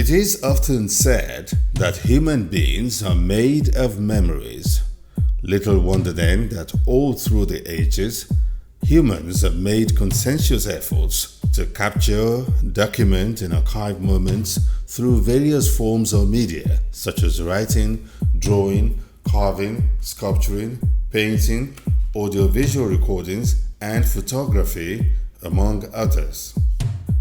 It is often said that human beings are made of memories. Little wonder then that all through the ages, humans have made conscientious efforts to capture, document, and archive moments through various forms of media such as writing, drawing, carving, sculpturing, painting, audiovisual recordings, and photography, among others.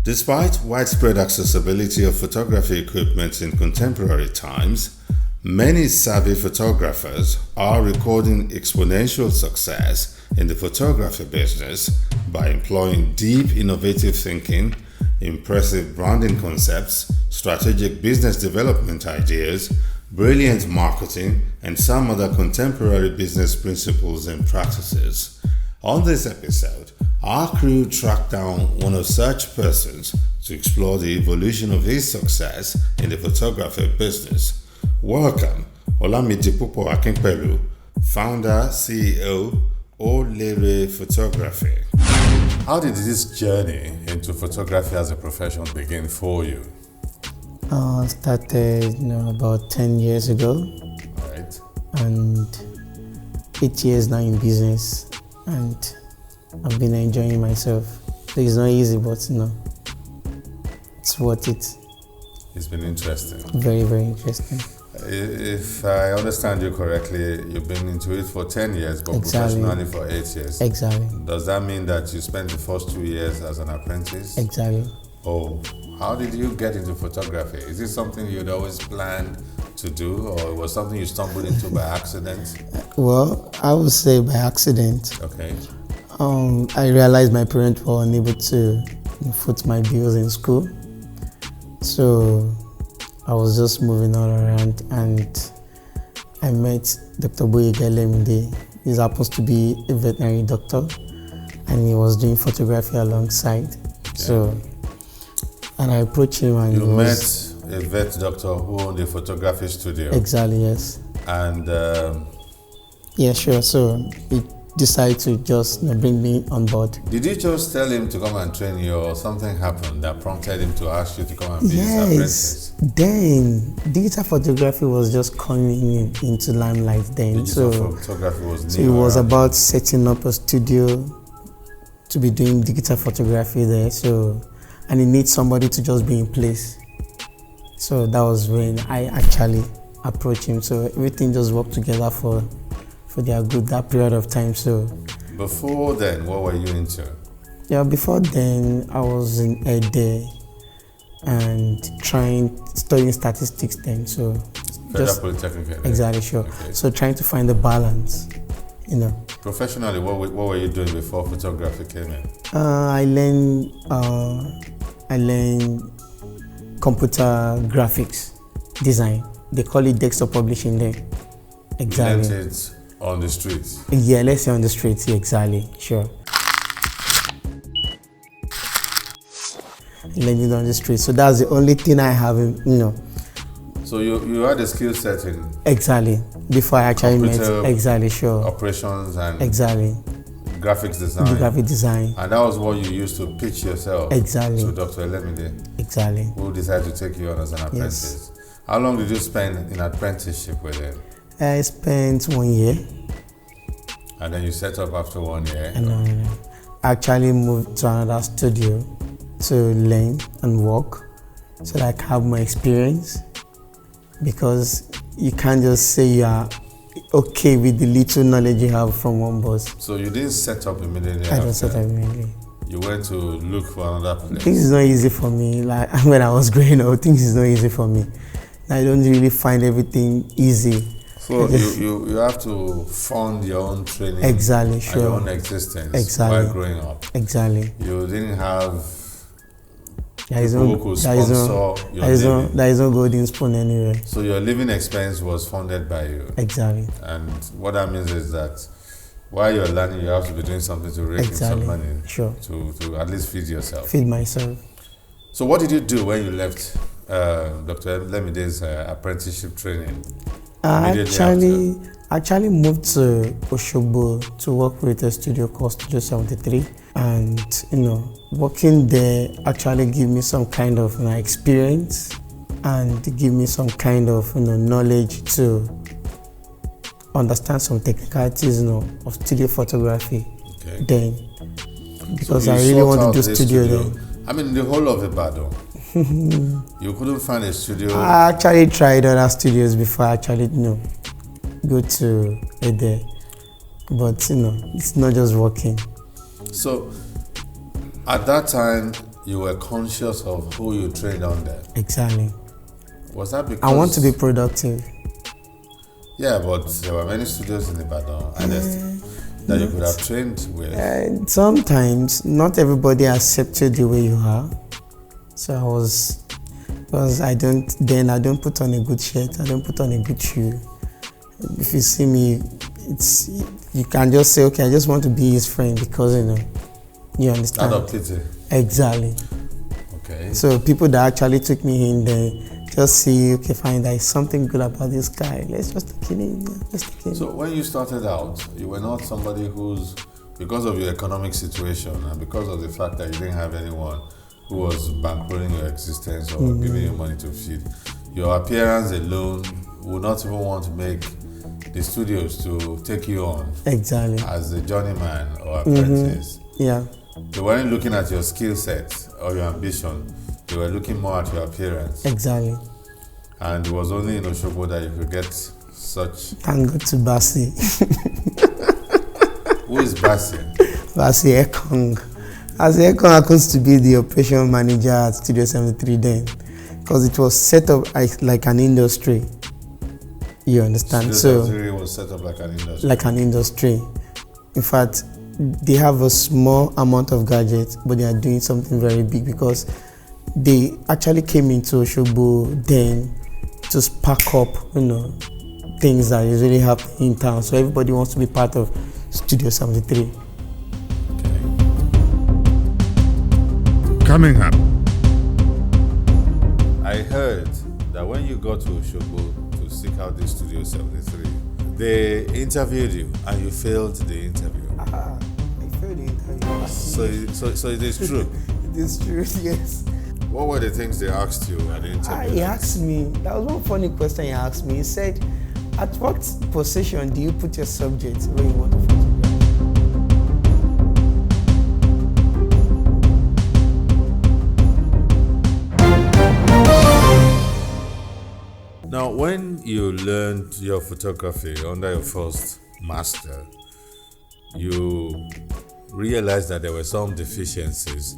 Despite widespread accessibility of photography equipment in contemporary times, many savvy photographers are recording exponential success in the photography business by employing deep innovative thinking, impressive branding concepts, strategic business development ideas, brilliant marketing, and some other contemporary business principles and practices. On this episode, our crew tracked down one of such persons to explore the evolution of his success in the photography business. Welcome, Olamidipupo Akinpelu, founder, CEO, Olere Photography. How did this journey into photography as a profession begin for you? Started about 10 years ago. Right. And 8 years now in business, and I've been enjoying myself. So it's not easy, but it's worth it. It's been interesting. Very, very interesting. If I understand you correctly, you've been into it for 10 years, but Exactly. professionally for 8 years. Exactly. Does that mean that you spent the first 2 years as an apprentice? Exactly. Oh, how did you get into photography? Is it something you'd always planned to do, or was something you stumbled into by accident? Well, I would say by accident. Okay. I realized my parents were unable to foot my bills in school. So I was just moving all around, and I met Dr. Boyega Lemide. He happens to be a veterinary doctor, and he was doing photography alongside. Okay. So, and I approached him, and You met a vet doctor who owned a photography studio. Exactly, yes. And Yeah, sure. So he decided to just bring me on board. did you just tell him to come and train you, or something happened that prompted him to ask you to come and be his Yes. apprentice? Then digital photography was just coming into limelight then. Digital So photography was new. So it was around. about setting up a studio to be doing digital photography there. So, and it needs somebody to just be in place. So that was when I actually approached him. So everything just worked together for their good that period of time. So Before then, what were you into? yeah, before then I was in Ede and studying statistics then. So Federal Polytechnic. exactly, sure. Okay. So trying to find the balance, Professionally, what were you doing before photography came in? I learned computer graphics design. They call it desktop publishing there. Exactly. You learned it on the streets. Yeah, let's say on the streets. Yeah, exactly. Sure. Learned it on the streets. So that's the only thing I have, So you had a skill set in Exactly. Before I actually Computer met. Exactly, sure. operations and Exactly. graphics design. Graphic design. And that was what you used to pitch yourself Exactly. to Dr. Elemide, Exactly. who decided to take you on as an apprentice. How long did you spend in apprenticeship with him? I spent 1 year. And then you set up after 1 year? And I actually moved to another studio to learn and work so that I can have more experience, because you can't just say you are okay with the little knowledge you have from one boss. So you didn't set up immediately I after? don't set up immediately. You went to look for another place? Things is not easy for me. Like when I was growing up, things is not easy for me. I don't really find everything easy. So you have to fund your own training, Exactly, sure. and your own existence Exactly. while growing up. Exactly. You didn't have There is people no, who could there is no, sponsor your there is no, living. there is no golden spoon anywhere. So your living expense was funded by you. Exactly. And what that means is that while you're learning, you have to be doing something to rake in some Exactly. money Sure. to at least feed yourself. Feed myself. So what did you do when you left Dr. Lemide's apprenticeship training? I Immediately actually moved to Osogbo to work with a studio called Studio 73, and working there actually gave me some kind of experience and give me some kind of knowledge to understand some technicalities of studio photography. Okay. Then, because So I you really sought want out to do this studio then. I mean, the whole of Ibadan. You couldn't find a studio. I actually tried other studios before I actually go to there, but it's not just working. So at that time, you were conscious of who you trained under. Exactly. Was that because I want to be productive. Yeah, but there were many studios in Ibadan, honestly, that you could have trained with. Sometimes not everybody accepts you the way you are. So because I don't put on a good shirt, I don't put on a good shoe. If you see me, you can just say, okay, I just want to be his friend because you understand. Out of pity. Exactly. Okay. So people that actually took me in, they just see, okay, fine, there is something good about this guy. Let's just take it in. So when you started out, you were not somebody who's, because of your economic situation and because of the fact that you didn't have anyone who was bankrolling your existence or giving you money to feed, your appearance alone would not even want to make the studios to take you on. Exactly. As a journeyman or apprentice. Yeah. They weren't looking at your skill set or your ambition. They were looking more at your appearance. Exactly. And it was only in Osogbo that you could get such. Thank God to Basi. Who is Basi? Basi Ekong. Basi Ekong happens to be the operation manager at Studio 73 then, because it was set up like an industry. You understand? Studio 73 was set up like an industry. Like an industry. In fact, they have a small amount of gadgets, but they are doing something very big because they actually came into Osogbo then to spark up, things that usually happen in town. So everybody wants to be part of Studio 73. Okay. Coming up. I heard that when you got to Osogbo to seek out the Studio 73, they interviewed you and you failed the interview. I failed the interview. So it is true. It is true, yes. What were the things they asked you at the interview? He asked me, that was one funny question he asked me. He said, at what position do you put your subject when you want to photograph? Now, when you learned your photography under your first master, you realized that there were some deficiencies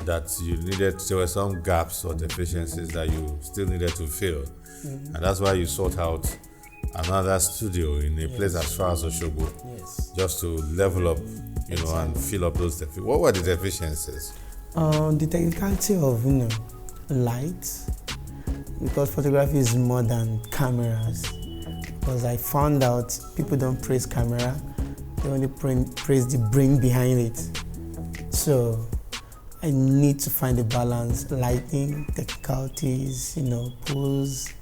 that you needed, there were some gaps or deficiencies that you still needed to fill. And that's why you sought out another studio in a place as far as Osogbo, just to level up, and fill up those deficiencies. What were the deficiencies? The technicality of, light, because photography is more than cameras. Because I found out people don't praise camera, they only praise the brain behind it. So I need to find a balance, lighting, technicalities, pose,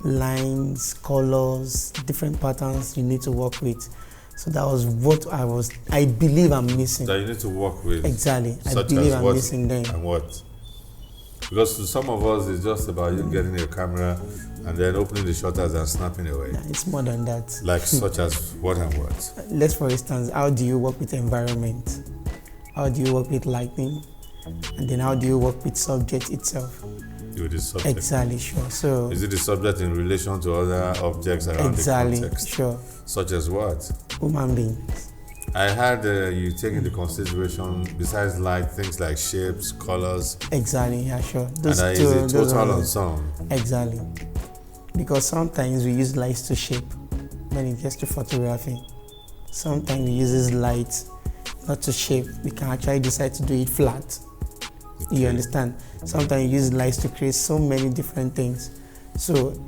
lines, colors, different patterns you need to work with. So that was what I believe I'm missing. That you need to work with. Exactly. I Such believe as I'm what missing them. and what? Because to some of us, it's just about you getting your camera and then opening the shutters and snapping away. Yeah, it's more than that. Like such as what and what? Let's, for instance, how do you work with environment? How do you work with lighting? And then how do you work with subject itself? With the subject. Exactly, sure. So is it the subject in relation to other objects around the context? Sure. Such as what? Human beings. I had you take into consideration, besides light, things like shapes, colors. Exactly, yeah, sure. Those and is a total ensemble. Exactly. Because sometimes we use lights to shape when it gets to photography. Sometimes we use light not to shape. We can actually decide to do it flat. Okay. You understand? Sometimes you use lights to create so many different things. So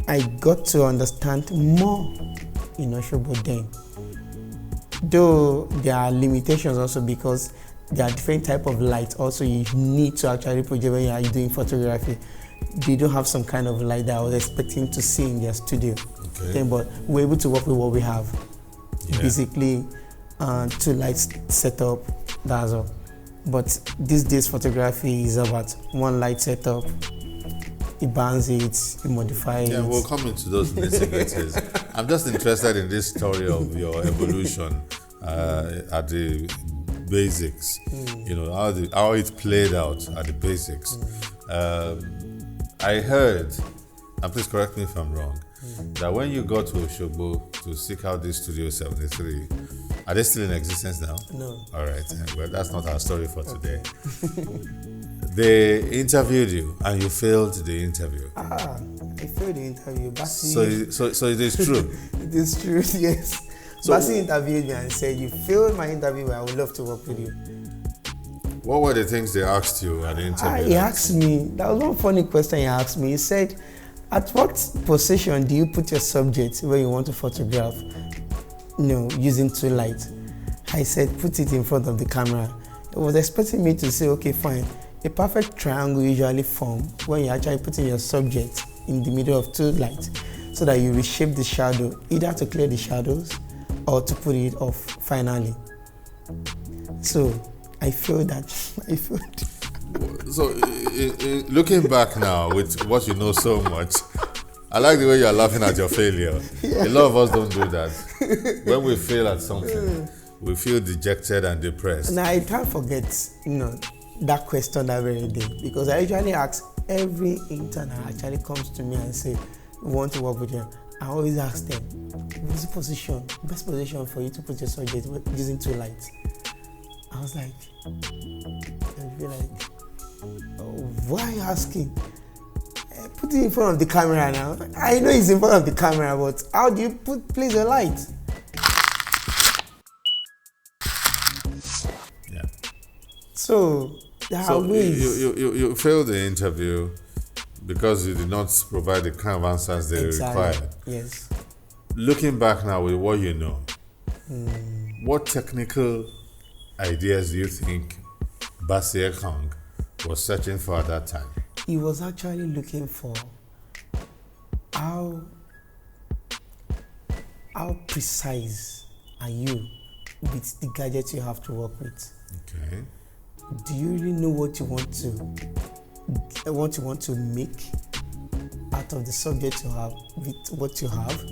I got to understand more in Osogbo then. Though there are limitations also because there are different type of light also you need to actually project when you are doing photography. They don't have some kind of light that I was expecting to see in their studio. Okay. But we're able to work with what we have. Yeah. Basically, 2 lights setup, that's all. But these days photography is about 1 light setup. he burns it, he modifies it. Yeah, we'll come into those nitty-gritties. I'm just interested in this story of your evolution at the basics. You know, how it played out at the basics. I heard, and please correct me if I'm wrong, that when you got to Oshogbo to seek out this Studio 73, are they still in existence now? No. All right. Well, that's not our story for today. They interviewed you and you failed the interview. I failed the interview. So it is true. It is true, yes. So, Basi interviewed me and said, you failed my interview, I would love to work with you. what were the things they asked you at the interview? He asked me, that was one funny question he asked me. He said, at what position do you put your subject where you want to photograph, using two lights? I said, put it in front of the camera. He was expecting me to say, okay, fine. A perfect triangle usually forms when you're actually putting your subject in the middle of two lights so that you reshape the shadow, either to clear the shadows or to put it off finally. So I feel that. So looking back now with what you know so much, I like the way you're laughing at your failure. Yeah. A lot of us don't do that. When we fail at something, we feel dejected and depressed. Now I can't forget, that question that very day, because I usually ask every intern that actually comes to me and say, we want to work with you. I always ask them, what's the best position for you to put your subject using two lights? I was like, why are you asking? Put it in front of the camera now. I know it's in front of the camera, but how do you place your light? Yeah. So there are ways. You failed the interview because you did not provide the kind of answers they required. Yes. Looking back now with what you know, what technical ideas do you think Basi Ekong was searching for at that time? He was actually looking for how precise are you with the gadgets you have to work with. Okay. Do you really know what you want to make out of the subject you have with what you have?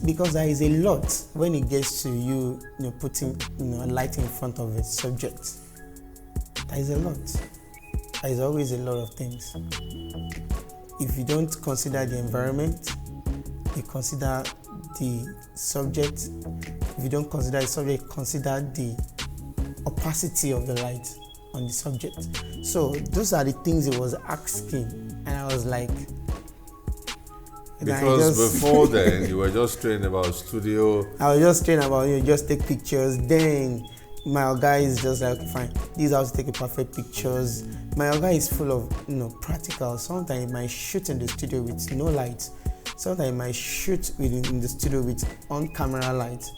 Because there is a lot when it gets to you putting a light in front of a subject. There is a lot. There is always a lot of things. If you don't consider the environment, you consider the subject. If you don't consider the subject, consider the opacity of the light on the subject. So those are the things he was asking, and I was like, because before then you were just trained about studio. I was just trained about just take pictures. Then my guy is just like, okay, fine, this is how to take a perfect pictures. My guy is full of practical. Sometimes he might shoot in the studio with no light. Sometimes he might shoot in the studio with on-camera light.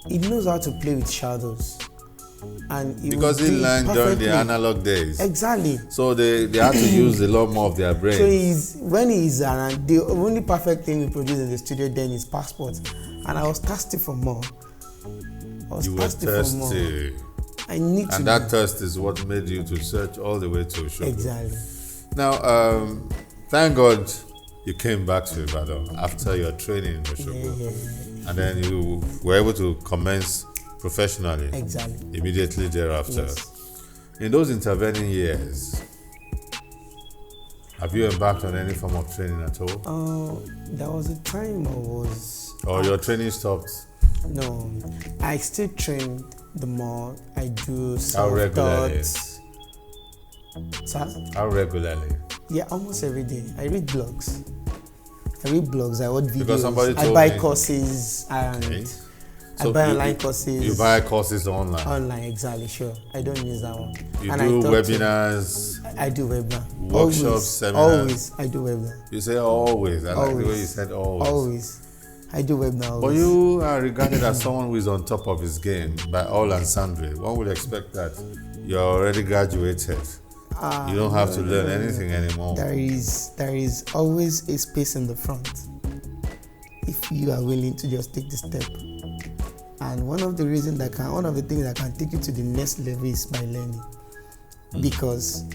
He knows how to play with shadows. And because he learned during the analog days. Exactly. So they had to use a lot more of their brains. So when he's around, the only perfect thing we produce in the studio then is passport. And I was thirsty for more. You were thirsty. I need to. And that thirst is what made you to search all the way to Oshogbo. Exactly. Now, thank God you came back to Ibadan after your training in Oshogbo. Yeah. And then you were able to commence professionally. Exactly. Immediately thereafter. Yes. In those intervening years, have you embarked on any form of training at all? There was a time I was... Or your training stopped? No, I still train the more. I do How regularly? How regularly? Yeah, almost every day. I read blogs. I watch videos. Because somebody told I buy me. Courses and Okay. I buy online courses. You buy courses online? Online, exactly, sure. I don't miss that one. You and do webinars? I do webinar. Workshops, always, seminars? Always, I do webinar. You say always. I like the way you said always. Always. I do webinar always. But you are regarded as someone who is on top of his game by all and sundry. One would expect that you're already graduated. You don't have to learn anything anymore. There is always a space in the front if you are willing to just take the step. And one of the things that can take you to the next level is by learning. Because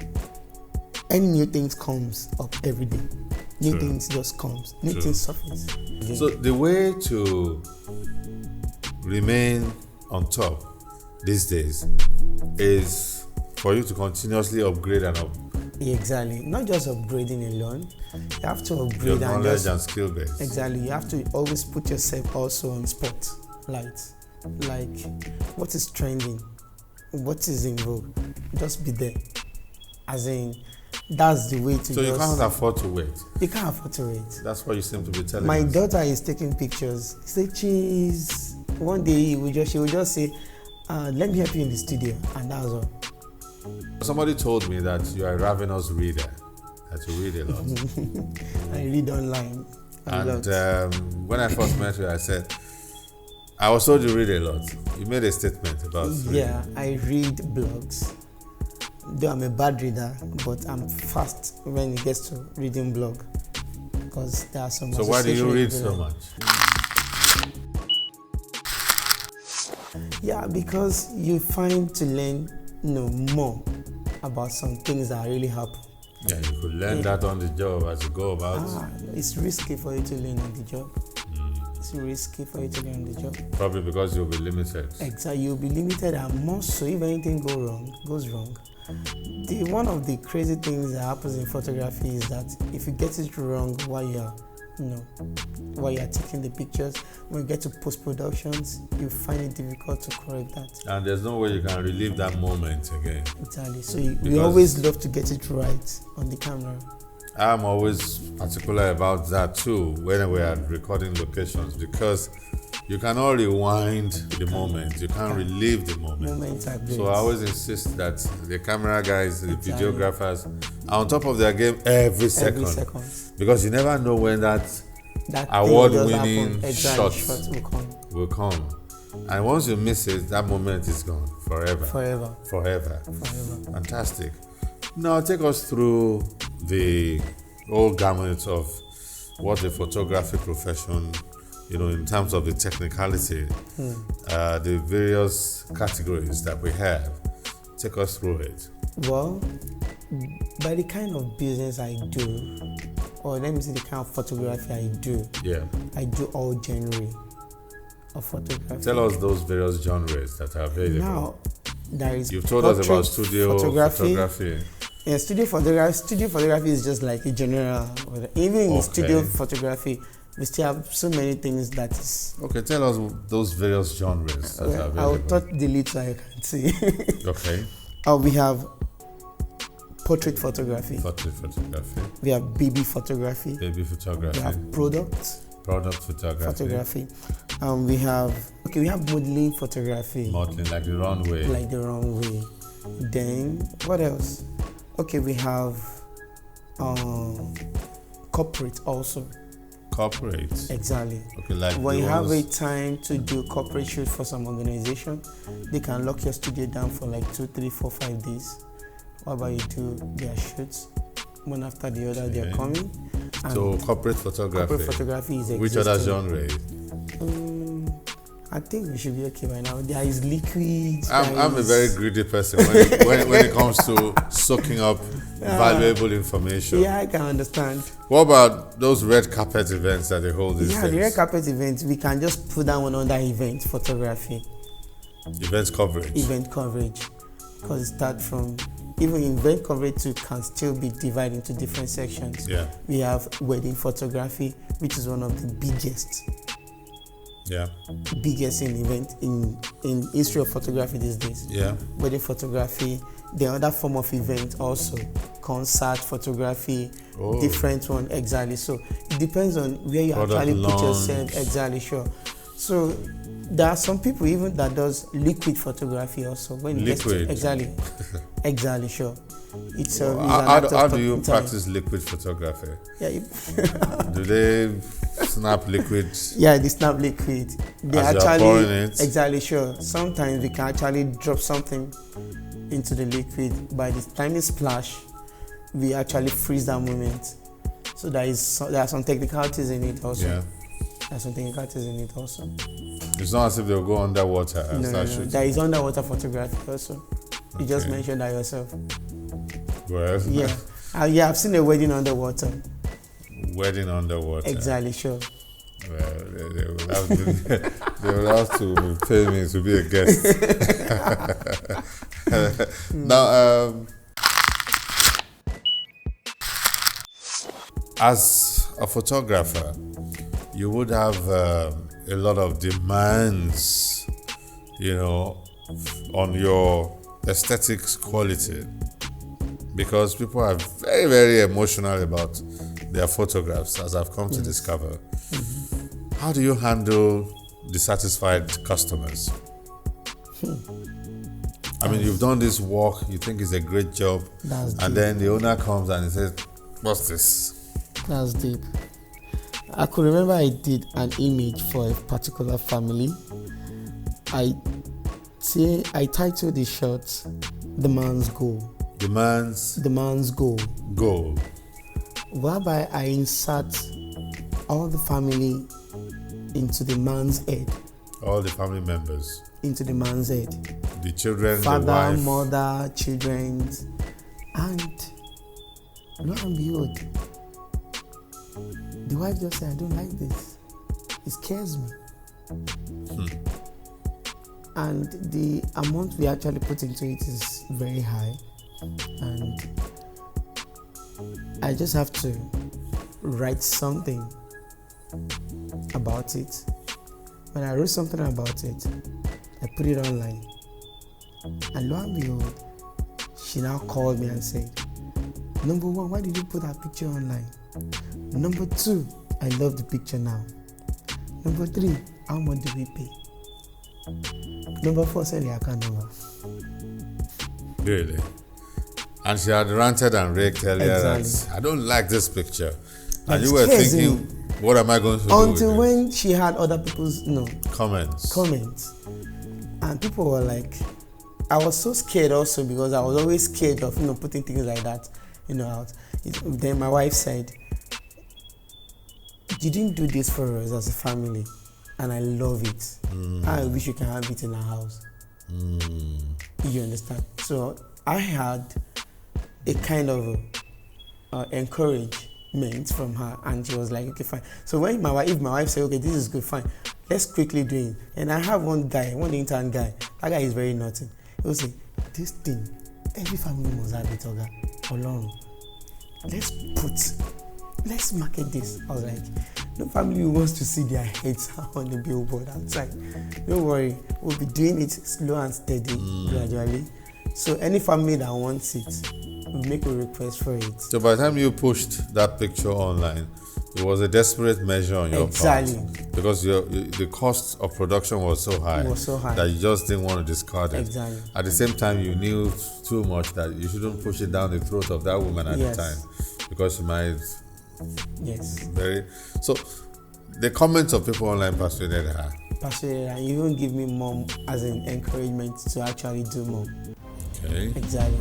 any new things comes up every day. New True. things just comes. New True. things surface. So the way to remain on top these days is for you to continuously upgrade and up Exactly. Not just upgrading alone. You have to your upgrade knowledge and skill base. Exactly. You have to always put yourself also on spotlight. Like, what is trending? What is in vogue? Just be there. As in, that's the way to. So you can't afford to wait. You can't afford to wait. That's what you seem to be telling My us. daughter is taking pictures. Say cheese. One day she will just say, "Let me help you in the studio," and that was all. Somebody told me that you are a ravenous reader, that you read a lot. I read online a lot. And when I first met you, I said, I was told you read a lot. You made a statement about reading. Yeah, I read blogs. Though I'm a bad reader, but I'm fast when it gets to reading blog. Because there are some. So why do you read so much? Yeah, because you find to learn more about some things that really happen. Yeah, you could learn that on the job as you go about. It's risky for you to learn on the job. It's risky for you to learn on the job. Probably because you'll be limited. Exactly, you'll be limited, and more so if anything goes wrong. One of the crazy things that happens in photography is that if you get it wrong while you're taking the pictures, when you get to post-productions, you find it difficult to correct that. And there's no way you can relive that moment again. Exactly. So we always love to get it right on the camera. I'm always particular about that too when we are recording locations, because you cannot rewind the moment. You can't relive the moment. Moments are great. So I always insist that the camera guys, the videographers, are on top of their game every second. Because you never know when that award-winning shot will come. And once you miss it, that moment is gone forever. Forever. Fantastic. Now take us through the whole gamut of what a photography profession, in terms of the technicality, the various categories that we have. Take us through it. Well, by the kind of business I do, or let me say the kind of photography I do, I do all genres of photography. Tell us those various genres that are available. Now, there is You've told us about studio photography. Yeah, studio photography is just like a general. Even in studio photography, we still have so many things that is. Okay, tell us those various genres that are available. I'll touch the lid so I can see. Okay. We have portrait photography. We have baby photography. We have product photography. We have modeling photography. Modeling, like the runway. Then what else? Okay, we have corporate also. Corporate? Exactly. Okay, like when you have a time to do corporate shoot for some organization, they can lock your studio down for like 2, 3, 4, 5 days. What about you do their shoots one after the other? They're coming. So corporate photography is which other genre? I think we should be okay right now. There is liquid. I'm a very greedy person when it comes to soaking up valuable information. Yeah, I can understand. What about those red carpet events that they hold these days? Yeah, the red carpet events, we can just put that one under event photography. Event coverage. Because it starts from, even event coverage too can still be divided into different sections. Yeah. We have wedding photography, which is one of the biggest in history of photography these days. Yeah. Wedding photography, the other form of event also, concert photography, different one, exactly. So it depends on where you actually put yourself, exactly, sure. So there are some people even that does liquid photography also. Exactly, sure. It's how do you practice liquid photography? Yeah. Do they snap liquid? Yeah, they snap liquid. They as actually pouring it? Exactly, sure. Sometimes we can actually drop something into the liquid. By the time it splash, we actually freeze that moment. So there are some technicalities in it also. Yeah. There's some technicalities in it also. It's not as if they'll go underwater and start shooting. There is underwater photography also. You just mentioned that yourself. Well, yeah. Yeah, I've seen a wedding underwater. Wedding underwater. Exactly, sure. Well, they will have to pay me to be a guest. Now, as a photographer, you would have a lot of demands, on your aesthetics quality, because people are very, very emotional about their photographs, as I've come to discover. How do you handle dissatisfied customers? I mean, you've done this work, you think it's a great job, and then the owner comes and he says, "What's this?" That's deep. I could remember I did an image for a particular family. I titled the shot "The Man's Goal." The man's goal. Goal. Whereby I insert all the family into the man's head. All the family members. Into the man's head. The children, father, the wife. mother, children. And lo and behold, the wife just said, "I don't like this. It scares me." And the amount we actually put into it is very high. And I just have to write something about it. When I wrote something about it, I put it online. And lo and behold, she now called me and said, "Number one, why did you put that picture online? Number two, I love the picture now. Number three, how much do we pay? Number four, send the account number." Really? And she had ranted and raked earlier that I don't like this picture. And you were thinking, what am I going to do with Until when she had other people's comments. And people were like, I was so scared also, because I was always scared of putting things like that out. Then my wife said, "You didn't do this for us as a family, and I love it. I wish you can have it in our house." You understand? So I had a kind of encouragement from her, and she was like, "Okay, fine." So if my wife said, "Okay, this is good, fine, let's quickly do it." And I have one intern guy. That guy is very naughty. He will say, "This thing, every family must have it, Oga. Olorun. Let's market this." I was like, no family wants to see their heads on the billboard outside. Don't worry, we'll be doing it slow and steady, gradually. So any family that wants it, we'll make a request for it. So by the time you pushed that picture online, it was a desperate measure on your part. Because the cost of production was so high, that you just didn't want to discard it. Exactly. At the same time, you knew too much that you shouldn't push it down the throat of that woman at the time, because she might. So the comments of people online persuaded her. And even give me more as an encouragement to actually do more. Okay. Exactly.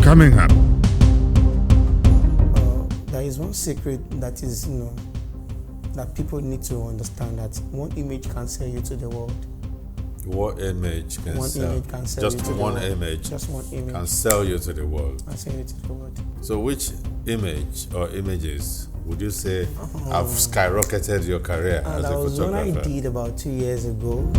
Coming up. There is one secret that is, that people need to understand, that one image can sell you to the world. What image can sell? Image can sell just you to one the world. image. Just one image can sell you to the world. Can sell you to the world. So, which image or images would you say have skyrocketed your career as a photographer? That was one I did about 2 years ago.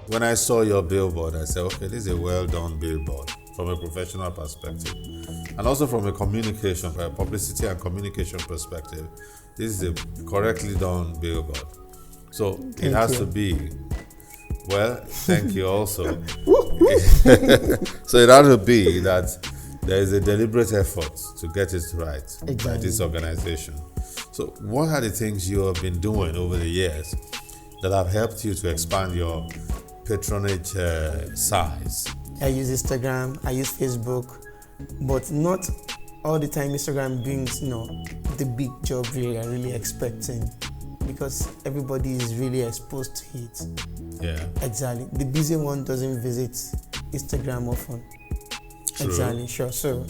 When I saw your billboard, I said, okay, this is a well-done billboard from a professional perspective. And also from a publicity and communication perspective, this is a correctly done billboard. So it has to be, thank you also. So it has to be that there is a deliberate effort to get it right by this organization. So what are the things you have been doing over the years that have helped you to expand your patronage size? I use Instagram, I use Facebook, but not all the time Instagram brings, the big job really I'm really expecting, because everybody is really exposed to it. Yeah. Exactly. The busy one doesn't visit Instagram often. True. Exactly, sure. So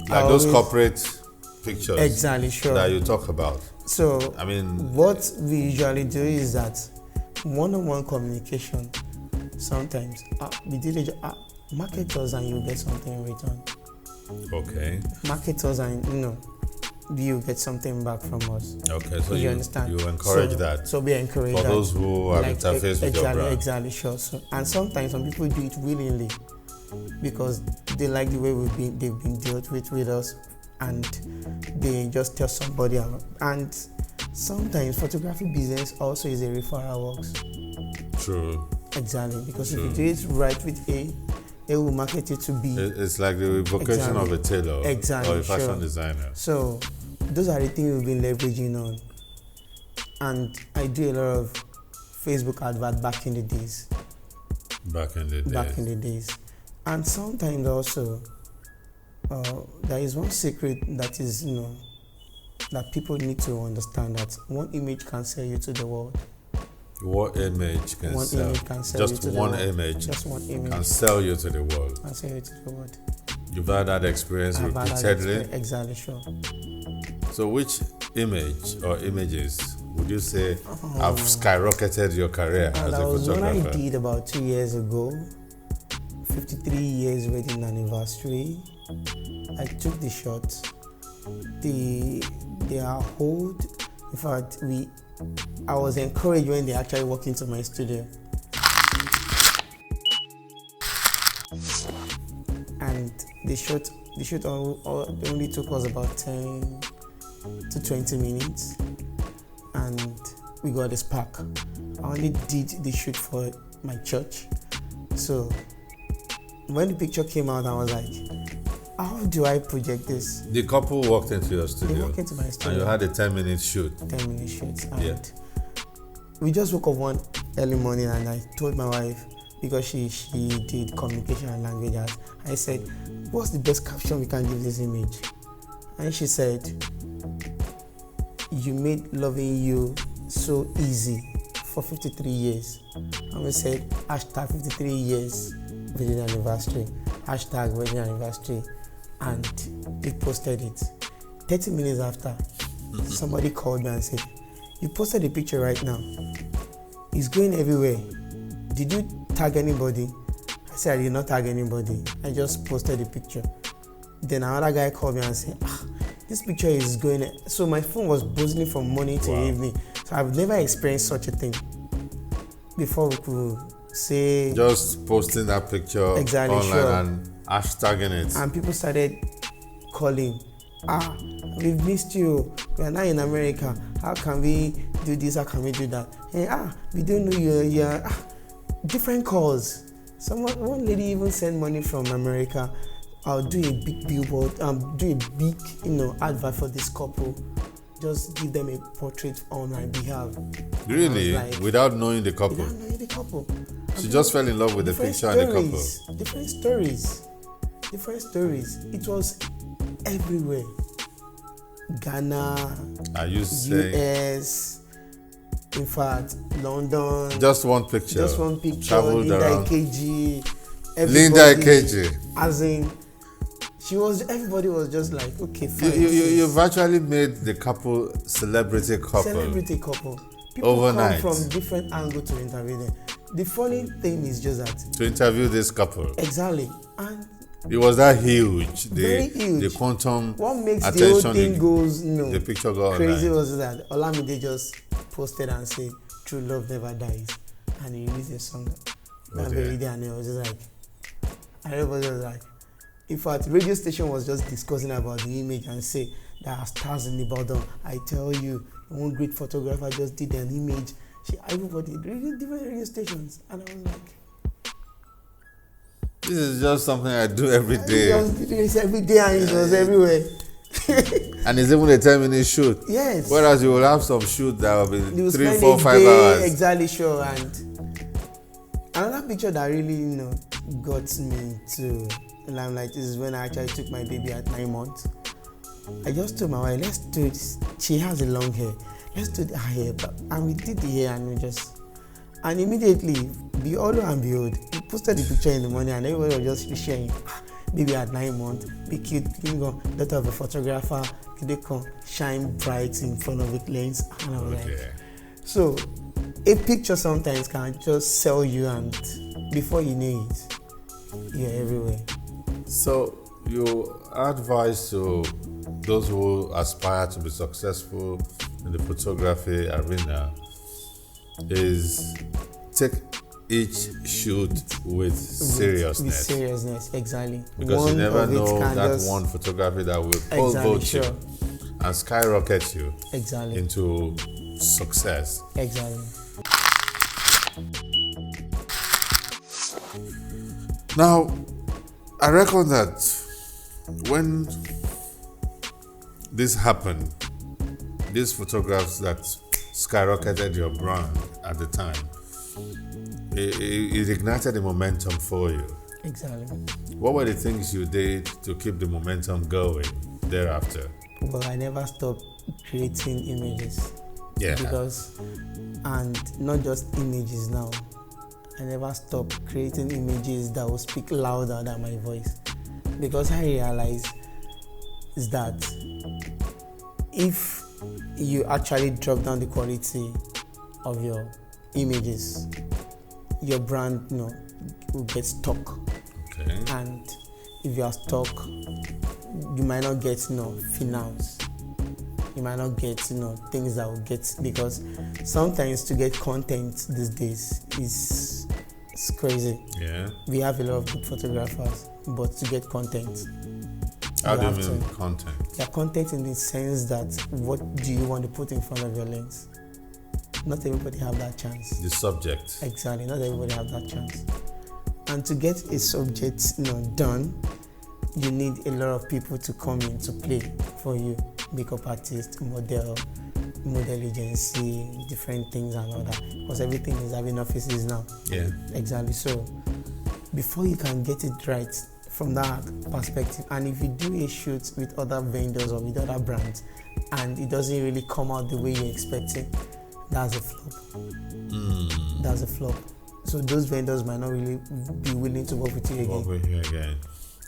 like those corporate pictures Exactly, sure. that you talk about. So, I mean, what we usually do is that one-on-one communication. Sometimes we did it. Market us and you get something in return. okay. Market us and you get something back from us. Okay, so you understand? You encourage that. So we encourage for that. those who have interfaced with your brand. Exactly, sure. So, and sometimes some people do it willingly because they like the way they've been dealt with us, and they just tell somebody about. And sometimes photography business also is a referral works. True. Exactly, because if you do it right with A will market it to B. It's like the vocation of a tailor or a fashion designer. So those are the things we've been leveraging on. And I do a lot of Facebook advert back in the days. Back in the days. And sometimes also, there is one secret that is, that people need to understand, that one image can sell you to the world. What image can sell? Image can sell just you to one the world. image. Just one image can sell you to the world. Can sell you to the world. You've had that experience repeatedly. Exactly, sure. So, which image or images would you say have skyrocketed your career as a photographer? That was one I did about 2 years ago. 53 years wedding anniversary. I took the shots. They are old. In fact, I was encouraged when they actually walked into my studio. And the shoot only took us about 10 to 20 minutes, and we got a spark. I only did the shoot for my church. So when the picture came out, I was like, how do I project this? The couple walked into your studio. They walked into my studio. And you had a 10-minute shoot. 10-minute shoot. And we just woke up one early morning, and I told my wife, because she did communication and language arts, I said, what's the best caption we can give this image? And she said, you made loving you so easy for 53 years. And we said, hashtag 53 years wedding anniversary, hashtag wedding anniversary, and we posted it. 30 minutes after, somebody called me and said, you posted a picture right now. It's going everywhere. Did you tag anybody? I said, I did not tag anybody. I just posted a picture. Then another guy called me and said, this picture is going. So my phone was buzzing from morning to evening. So I've never experienced such a thing before. We could say just posting that picture online and hashtagging it. And people started calling. We've missed you. We are now in America. How can we do this? How can we do that? Hey, we don't know you're different calls. One lady even sent money from America. I'll do a big billboard, do a big, advert for this couple. Just give them a portrait on my behalf. Really? Without knowing the couple? Without knowing the couple. She just fell in love with the picture and the couple. Different stories. It was everywhere. Ghana, US, in fact, London. Just one picture. Traveled Linda around. Ikeji. Linda Ikeji. As in, everybody was just like, okay, fine. You virtually made the couple celebrity couple. People overnight. come from different angles to interview them. The funny thing is just that. To interview this couple. Exactly. And it was that huge. Very huge. The quantum what makes attention the whole thing goes, the picture got crazy online. was that Olamide just posted and said, "True love never dies," and he released a song that very day, and it was just like, everybody was like, in fact, radio station was just discussing about the image and say there are stars in the bottom. I tell you, one great photographer just did an image. Everybody, different radio stations, and I was like, this is just something I do every day. I just did this every day, and it was everywhere. And it's even a 10-minute shoot. Yes. Whereas you will have some shoot that will be 3, 4, 5 hours. Exactly, sure. And another picture that really, got me to the limelight is when I actually took my baby at 9 months. I just told my wife, let's do it. She has a long hair. Let's do the hair. And we did the hair, and immediately, behold and behold, we posted the picture in the morning, and everybody was just sharing. Baby at 9 months, be cute, daughter of a photographer, they come shine bright in front of the lens, and I'm like, yeah. so a picture sometimes can just sell you, and before you know it, you're everywhere. So your advice to those who aspire to be successful in the photography arena is take each shoot with seriousness. With seriousness, exactly. Because you never know that just, one photography that will pole vault you and skyrocket you into success. Exactly. Now, I reckon that when this happened, these photographs that skyrocketed your brand at the time, it ignited the momentum for you. Exactly. What were the things you did to keep the momentum going thereafter? Well, I never stopped creating images. Yeah. Because, and not just images now, I never stopped creating images that will speak louder than my voice. Because I realized is that if you actually drop down the quality of your images, your brand, will get stuck. Okay. And if you are stuck, you might not get, finals. You might not get, things that will get, because sometimes to get content these days is crazy. Yeah. We have a lot of good photographers, but to get content. How do you mean content? Yeah, content in the sense that what do you want to put in front of your lens? Not everybody have that chance. The subject. Exactly, not everybody have that chance. And to get a subject, done, you need a lot of people to come in to play for you. Makeup artist, model agency, different things and all that. Because everything is having offices now. Yeah. Exactly. So before you can get it right from that perspective, and if you do a shoot with other vendors or with other brands and it doesn't really come out the way you're expecting, that's a flop. That's a flop. So those vendors might not really be willing to work with you again. Work with you again.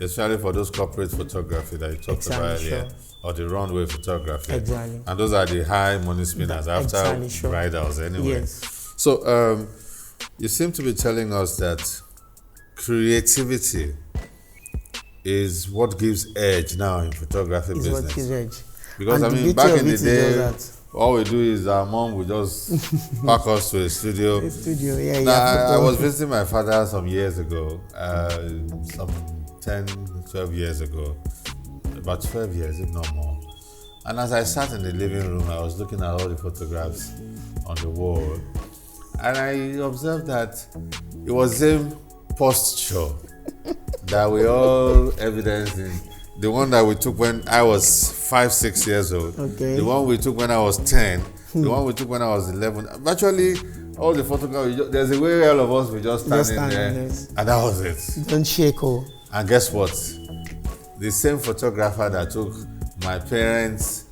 Especially for those corporate photography that you talked about earlier, or the runway photography. Exactly. And those are the high money spinners after bridals anyway. Yes. So you seem to be telling us that creativity is what gives edge now in photography business. What gives edge. Because and back in the day, all we do is our mom would just pack us to a studio. I was visiting my father some years ago, some 10, 12 years ago, about 12 years, if not more. And as I sat in the living room, I was looking at all the photographs on the wall, and I observed that it was the same posture that we all evidenced in. The one that we took when I was 5, 6 years old. Okay. The one we took when I was 10. The one we took when I was 11. Virtually, all the photographs, there's a way all of us were just standing there. Yes. And that was it. Don't shake. And guess what? The same photographer that took my parents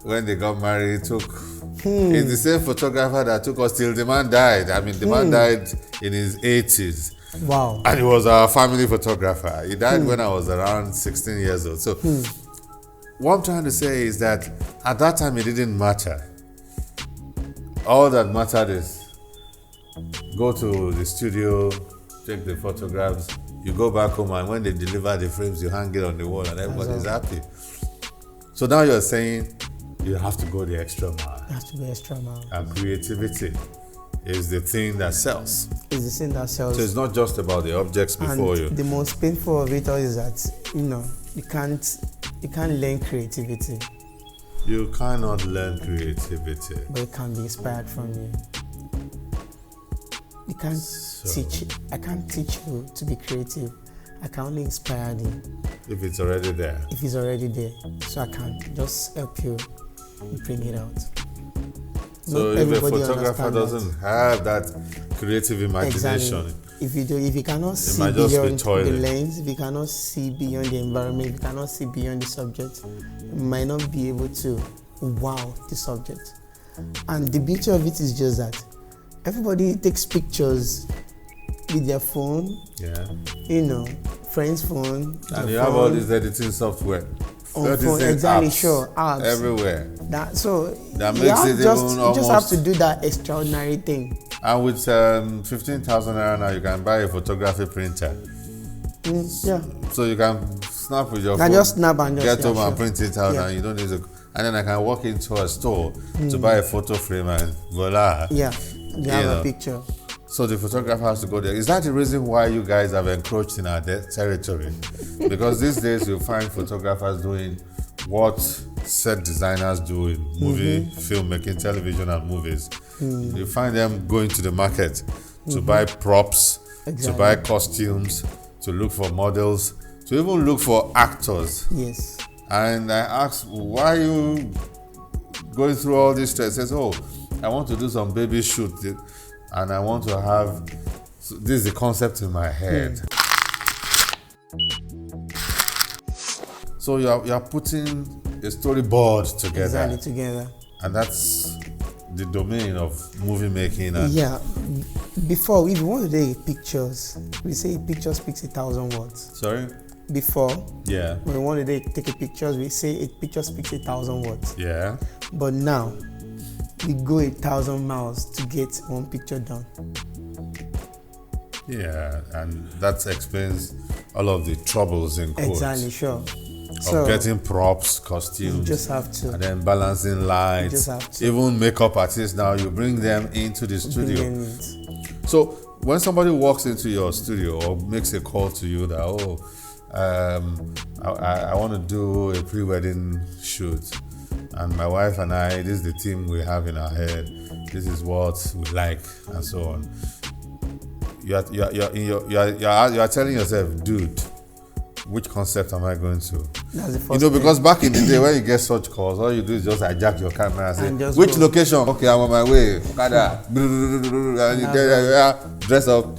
when they got married is the same photographer that took us till the man died. The man died in his 80s. Wow. And he was our family photographer. He died when I was around 16 years old. So what I'm trying to say is that at that time it didn't matter. All that mattered is go to the studio, take the photographs, you go back home, and when they deliver the frames, you hang it on the wall and everybody's happy. So now you're saying you have to go the extra mile. You have to go extra mile. And creativity is the thing that sells. It's the thing that sells. So it's not just about the objects before you. The most painful of it all is that you can't learn creativity. You cannot learn creativity. But it can be inspired from you. You can't teach. I can't teach you to be creative. I can only inspire you. If it's already there. If it's already there. So I can just help you bring it out. So if a photographer doesn't have that creative imagination, if you cannot see beyond the lens, if you cannot see beyond the environment, if you cannot see beyond the subject, you might not be able to wow the subject. And the beauty of it is just that everybody takes pictures with their phone, friend's phone. And you have all this editing software. on phone, Citizen exactly, apps sure, apps. everywhere. That makes it just, even you just have almost- to do that extraordinary thing. And with 15,000 naira now, you can buy a photography printer. Yeah. So you can snap with your Can phone, just snap and just get home and print it out, Yeah. and you don't need to. And then I can walk into a store to buy a photo frame and voila. Yeah, you have know. a picture. So the photographer has to go there. Is that the reason why you guys have encroached in our territory? Because these days you find photographers doing what set designers do in movie, filmmaking, television, and movies. You find them going to the market to buy props, to buy costumes, to look for models, to even look for actors. Yes. And I asked, why are you going through all this stress? He says, oh, I want to do some baby shoot and I want to have, so this is the concept in my head. So you're putting a storyboard together. Exactly, together. And that's the domain of movie making. And Yeah. Before, if you want to take pictures, we say a picture speaks 1,000 words. Sorry? Before, Yeah. when we want to take a picture, we say a picture speaks 1,000 words. Yeah. But now, we go 1,000 miles to get one picture done. Yeah. And that explains all of the troubles in quotes. Exactly, sure. Of getting props, costumes, you just have to. and then balancing lights. You just have to. Even makeup artists now, you bring them into the studio. Bring in. So when somebody walks into your studio or makes a call to you that, I want to do a pre-wedding shoot, and my wife and I, this is the theme we have in our head, this is what we like, and so on. You are telling yourself, dude, which concept am I going to? That's the first Because back in the day when you get such calls, all you do is just hijack your camera and say, which go. location? Okay, I'm on my way. And you dress up.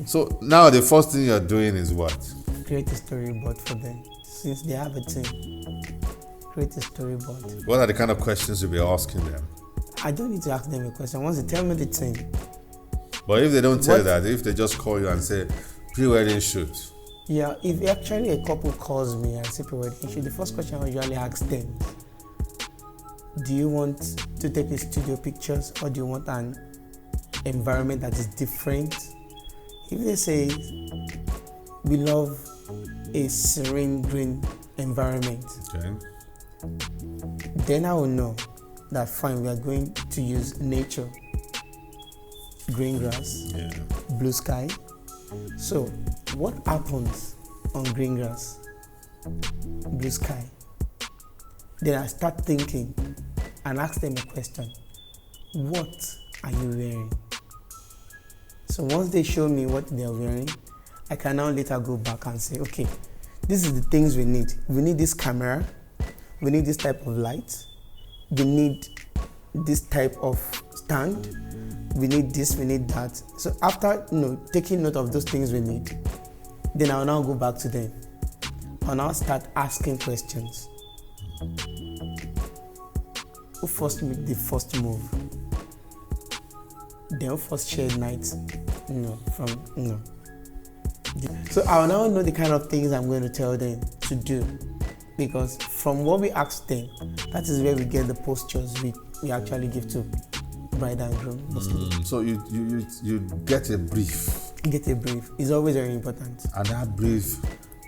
So now the first thing you're doing is what? Create a storyboard for them. Since they have a team, create a storyboard. What are the kind of questions you'll be asking them? I don't need to ask them a question. Once they tell me the thing. But if they don't tell that, if they just call you and say, pre-wedding shoot. Yeah, if actually a couple calls me and say pre-wedding shoot, the first question I usually ask them, do you want to take the studio pictures or do you want an environment that is different? If they say, we love a serene green environment, Okay. then I will know that fine, we are going to use nature, green grass, blue sky. So what happens on green grass, blue sky? Then I start thinking and ask them a question. What are you wearing? So once they show me what they are wearing, I can now later go back and say, okay, this is the things we need. We need this camera. We need this type of light. We need this type of stand. We need this, we need that. So after taking note of those things we need, then I'll now go back to them. I'll now start asking questions. Who first make the first move? Then who first shared nights? So I'll now know the kind of things I'm going to tell them to do. Because from what we ask them, that is where we get the postures we actually give to bride and groom. So you get a brief. Get a brief. It's always very important. And that brief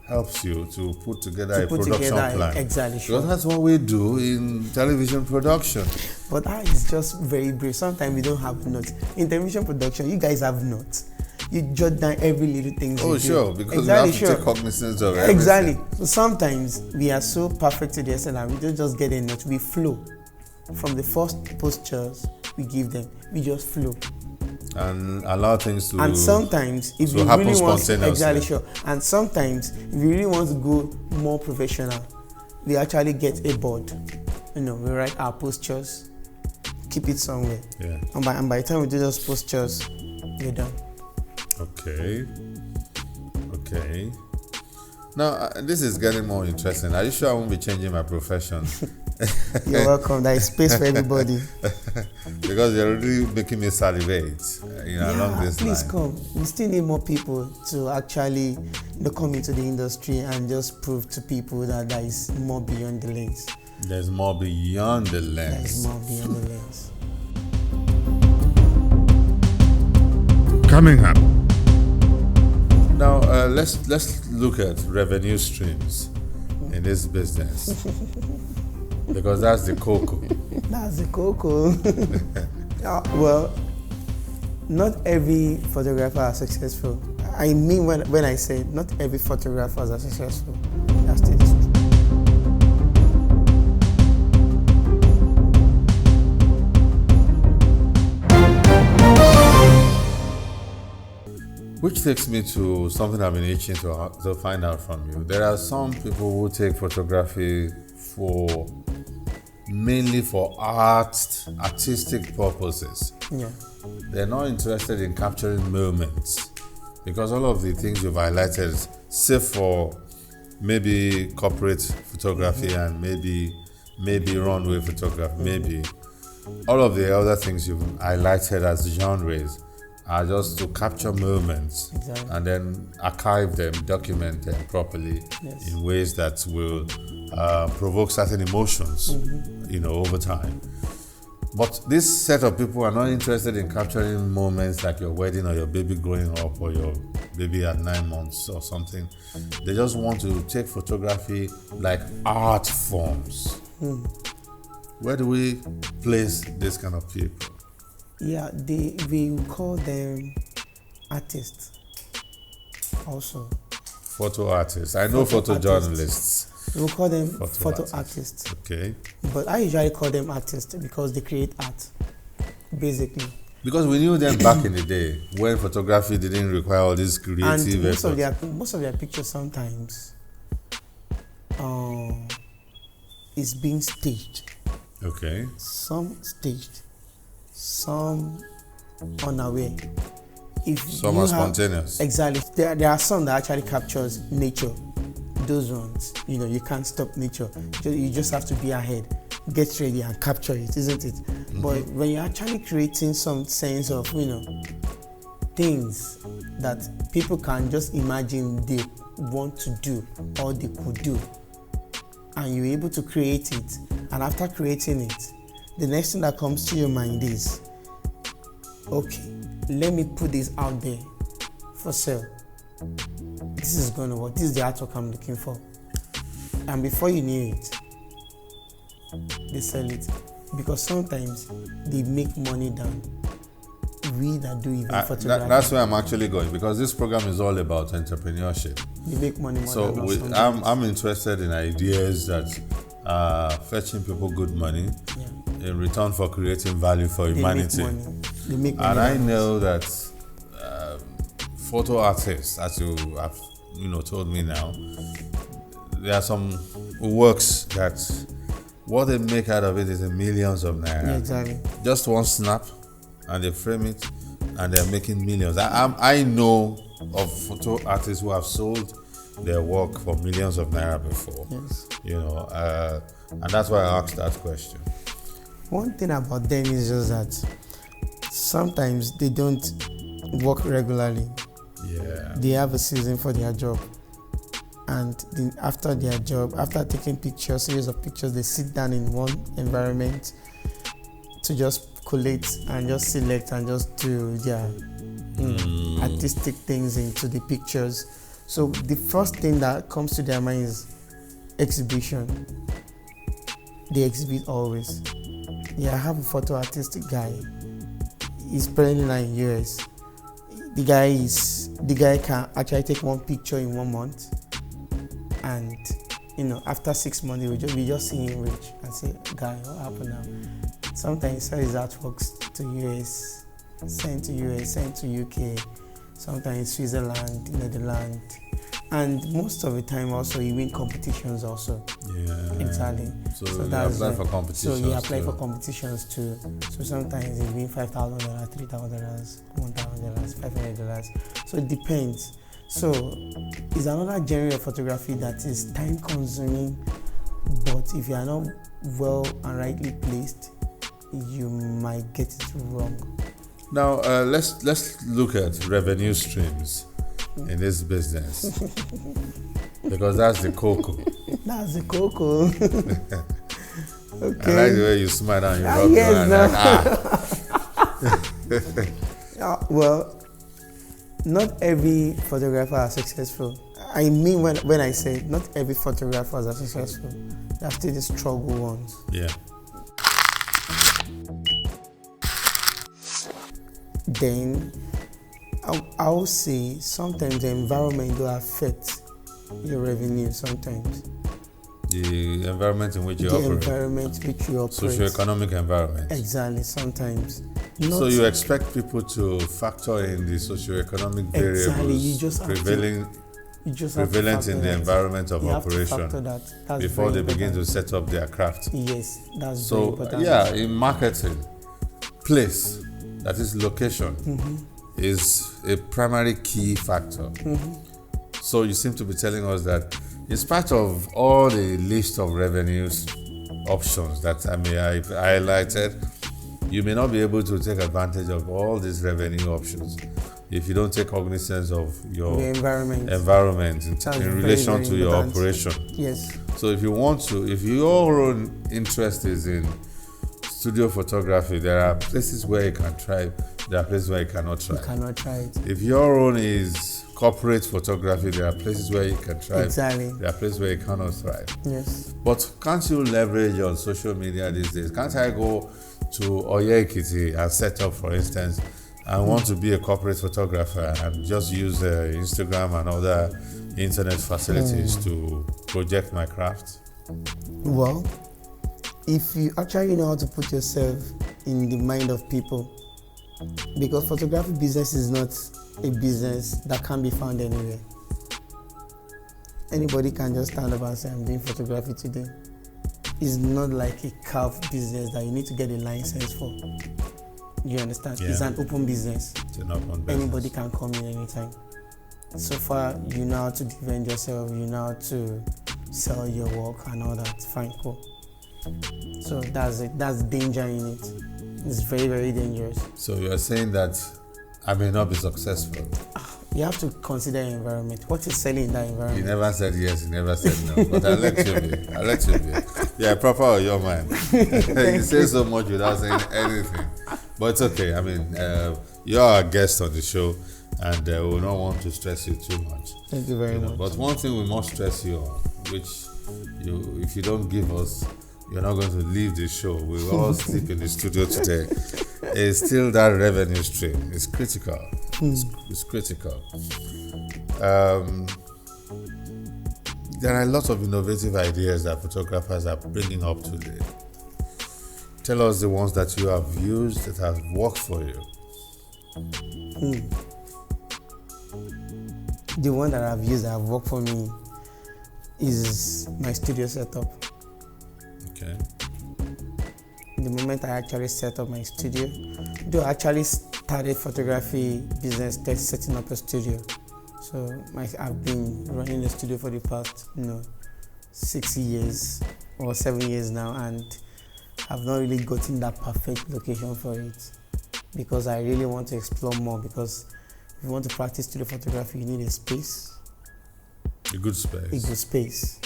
helps you to put together a production plan. Exactly, sure. Because that's what we do in television production. But that is just very brief. Sometimes we don't have notes. In television production, you guys have notes. You jot down every little thing you do. Sure, because we have to take cognizance of everything. Exactly. So sometimes we are so perfect to the extent that we don't just get a note. We flow. From the first postures we give them, we just flow. And allow things to. And sometimes, if you happen really want, spontaneously. exactly, sure. And sometimes, if you really want to go more professional, we actually get a board. We write our postures, keep it somewhere. Yeah. And by the time we do those postures, we're done. Okay. Now, this is getting more interesting. Are you sure I won't be changing my profession You're welcome. There is space for everybody. Because you're already making me salivate, along this please line. come. We still need more people to actually come into the industry and just prove to people that there is more beyond the lens. There's more beyond the lens. There is more beyond the lens. Coming up. Now, let's look at revenue streams in this business. Because that's the cocoa. That's the cocoa. Well, not every photographer is successful. I mean, when I say not every photographer is successful, that's the truth. Which takes me to something I've been itching to find out from you. There are some people who take photography mainly for artistic purposes. Yeah. They're not interested in capturing moments, because all of the things you've highlighted, save for maybe corporate photography and maybe runway photography, maybe all of the other things you've highlighted as genres are just to capture moments. Exactly. And then archive them, document them properly. Yes. In ways that will provoke certain emotions, over time. But this set of people are not interested in capturing moments like your wedding or your baby growing up or your baby at 9 months or something. They just want to take photography like art forms. Where do we place this kind of people? Yeah, we call them artists also. Photo artists. I know photojournalists. We will call them photo artists. Okay. But I usually call them artists because they create art, basically. Because we knew them back in the day when photography didn't require all these creative And efforts. most of their pictures sometimes is being staged. Okay. Some staged, some unaware. Some are spontaneous. Exactly. There are some that actually captures nature. Those ones, you can't stop nature. You just have to be ahead, get ready and capture it, isn't it? But when you're actually creating some sense of, things that people can just imagine they want to do or they could do, and you're able to create it, and after creating it, the next thing that comes to your mind is, okay, let me put this out there for sale. This is going to work. This is the artwork I'm looking for. And before you knew it, they sell it. Because sometimes they make money than we that do even photography. That's where I'm actually going, because this program is all about entrepreneurship. They make money more So than us. I'm interested in ideas that are fetching people good money in return for creating value for humanity. They make money. And I know that photo artists, as you have told me now, there are some works that what they make out of it is in millions of naira. Yeah, exactly. Just one snap and they frame it and they're making millions. I know of photo artists who have sold their work for millions of naira before. Yes. And that's why I asked that question. One thing about them is just that sometimes they don't work regularly. Yeah. They have a season for their job, and then after their job, after taking series of pictures, they sit down in one environment to just collate and just select and just do their artistic things into the pictures. So the first thing that comes to their mind is exhibition. They exhibit always. Yeah, I have a photo artistic guy. He's presently now in US. The guy can actually take one picture in 1 month, and after 6 months we just see him reach and say, guy, what happened now? Sometimes he sells his artworks to US, sent to US, sent to UK, sometimes Switzerland, Netherlands, and most of the time also he win competitions also. Yeah. Exactly. So that's apply for competitions. So he apply for competitions too. So sometimes he win $5,000, $3,000, $1,000, $500. So it depends. So it's another genre of photography that is time consuming but if you are not well and rightly placed, you might get it wrong. Now, let's look at revenue streams in this business because that's the cocoa. That's the cocoa. Okay. I like the way you smile and you rub your hand. Well, not every photographer are successful. I mean, when I say not every photographers are successful, there are still the struggle ones. Yeah. Then I'll say sometimes the environment will affect your revenue sometimes. The environment in which you The operate. environment which you operate. Socio-economic environment. Exactly, sometimes. So you expect people to factor in the socio-economic variables Exactly, you just prevalent in the environment of operation before they begin to set up their craft. Yes, that's so very important. Yeah, in marketing, place, that is location, is a primary key factor. So you seem to be telling us that in spite of all the list of revenues options that I highlighted, you may not be able to take advantage of all these revenue options if you don't take cognizance of your environment in relation to your operation. Yes. So if your own interest is in studio photography, there are places where you can try, there are places where you cannot try. You cannot try it. If your own is corporate photography, there are places where you can thrive. Exactly. There are places where you cannot thrive. Yes. But can't you leverage on social media these days? Can't I go to Oyekiti and set up, for instance, and want to be a corporate photographer and just use Instagram and other internet facilities to project my craft? Well, if you actually know how to put yourself in the mind of people, because photography business is not a business that can be found anywhere. Anybody can just stand up and say, I'm doing photography today. It's not like a carved business that you need to get a license for. You understand? Yeah. It's an open business. It's an open business. Anybody can come in anytime. So far, you know how to defend yourself, you know how to sell your work and all that. Fine, cool. So that's it. That's danger in it. It's very, very dangerous. So you're saying that I may not be successful. You have to consider your environment. What is selling in that environment? You never said yes, you never said no. But I'll let you be. Yeah, proper of your mind. You say so much without saying anything. But it's okay. I mean, you're our guest on the show, and we will not want to stress you too much. Thank you very much. But one thing we must stress you on, which if you don't give us, you're not going to leave the show. We'll all sleep in the studio today. It's still that revenue stream. It's critical. It's critical. There are a lot of innovative ideas that photographers are bringing up today. Tell us the ones that you have used that have worked for you. The one that I've used that have worked for me is my studio setup. Okay. The moment I actually set up my studio, though I actually started photography business setting up a studio. So I've been running a studio for the past 6 years or 7 years now, and I've not really gotten that perfect location for it because I really want to explore more. Because if you want to practice studio photography, you need a space. A good space. A good space.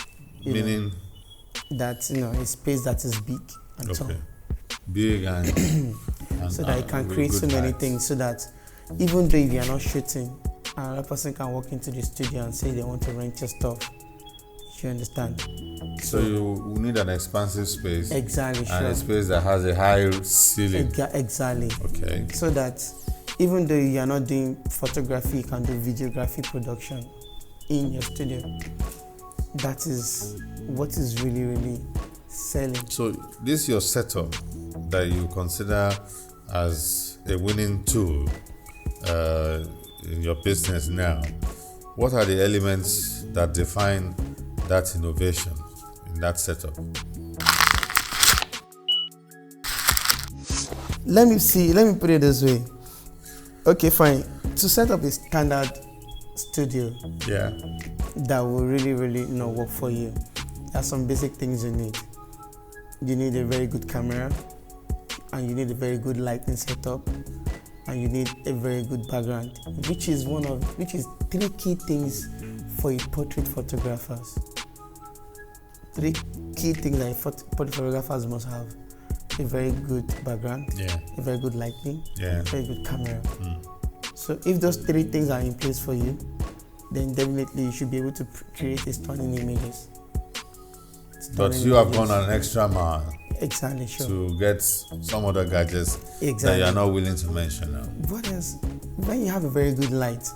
Meaning? That, a space that is big and tall. Big and so that you can create so many things, so that even though if you are not shooting, another person can walk into the studio and say they want to rent your stuff. You understand? So you need an expansive space. Exactly, and a space that has a high ceiling. Exactly. Okay. So that even though you are not doing photography, you can do videography production in your studio. That is what is really, really selling. So this is your setup that you consider as a winning tool in your business now. What are the elements that define that innovation in that setup? Let me put it this way. Okay, fine. To set up a standard studio, yeah, that will really, really work for you, there are some basic things you need. You need a very good camera, and you need a very good lighting setup, and you need a very good background, which is three key things for a portrait photographers. Three key things that portrait photographers must have: a very good background, a very good lighting, a very good camera. So if those three things are in place for you, then definitely you should be able to create a stunning images. But you have gone an extra mile. Exactly, sure. To get some other gadgets that you are not willing to mention now. What else? When you have a very good light.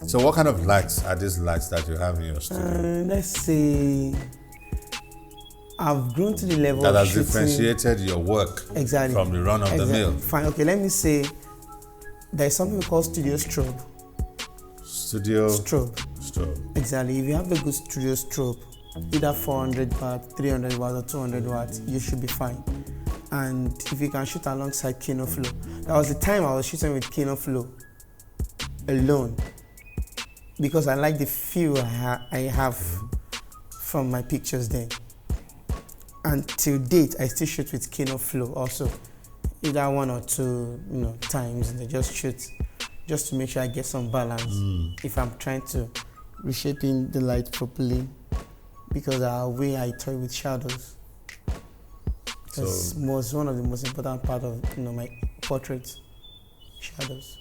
So what kind of lights are these lights that you have in your studio? Let's say I've grown to the level that of has differentiated your work from the run of the mill. Fine, okay, let me say there's something we call studio strobe. Strobe. Exactly. If you have a good studio strobe, either 400 watts, 300 watts, or 200 watts, you should be fine. And if you can shoot alongside Kino Flow, that was the time I was shooting with Kino Flow alone, because I like the feel I have from my pictures then. And till date, I still shoot with Kino Flow also, either one or two times, and I just shoot just to make sure I get some balance if I'm trying to reshape in the light properly, because the way I toy with shadows is one of the most important part of my portraits, shadows.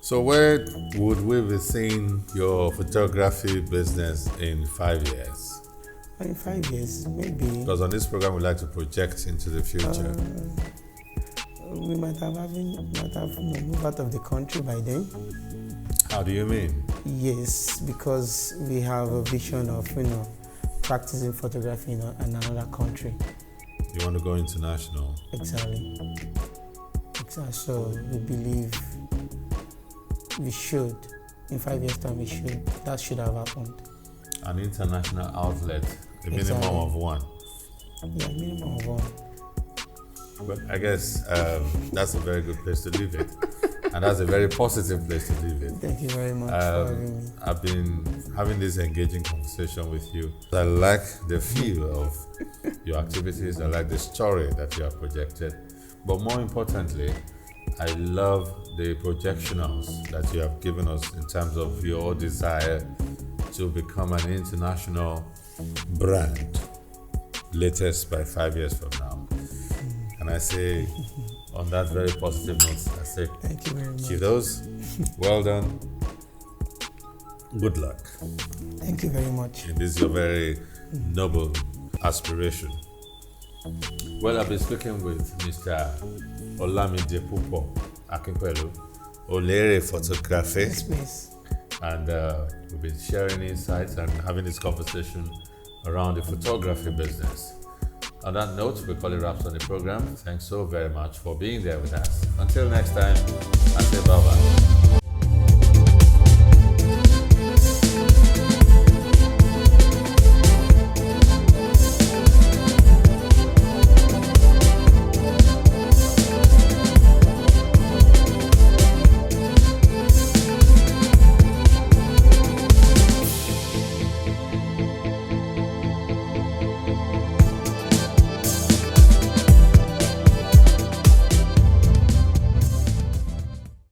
So where would we be seeing your photography business in 5 years? In 5 years, maybe. Because on this program we like to project into the future. We might have moved out of the country by then. How do you mean? Yes, because we have a vision of practicing photography in another country. You want to go international? Exactly. So we believe we should. In 5 years' time, that should have happened. An international outlet, a minimum of one. Yeah, minimum of one. But I guess that's a very good place to leave it. And that's a very positive place to leave it. Thank you very much for having me. I've been having this engaging conversation with you. I like the feel of your activities. I like the story that you have projected. But more importantly, I love the projectionals that you have given us in terms of your desire to become an international brand, latest by 5 years from now. And I say, on that very positive note, I say, thank you very much. Kudos, well done, good luck. Thank you very much. And this is your very noble aspiration. Well, I've been speaking with Mr. Olamide Pupo Akinpelu, Olere Photography. Yes, please. And we've been sharing insights and having this conversation around the photography business. On that note, we call it wraps on the program. Thanks so very much for being there with us. Until next time, I say bye-bye.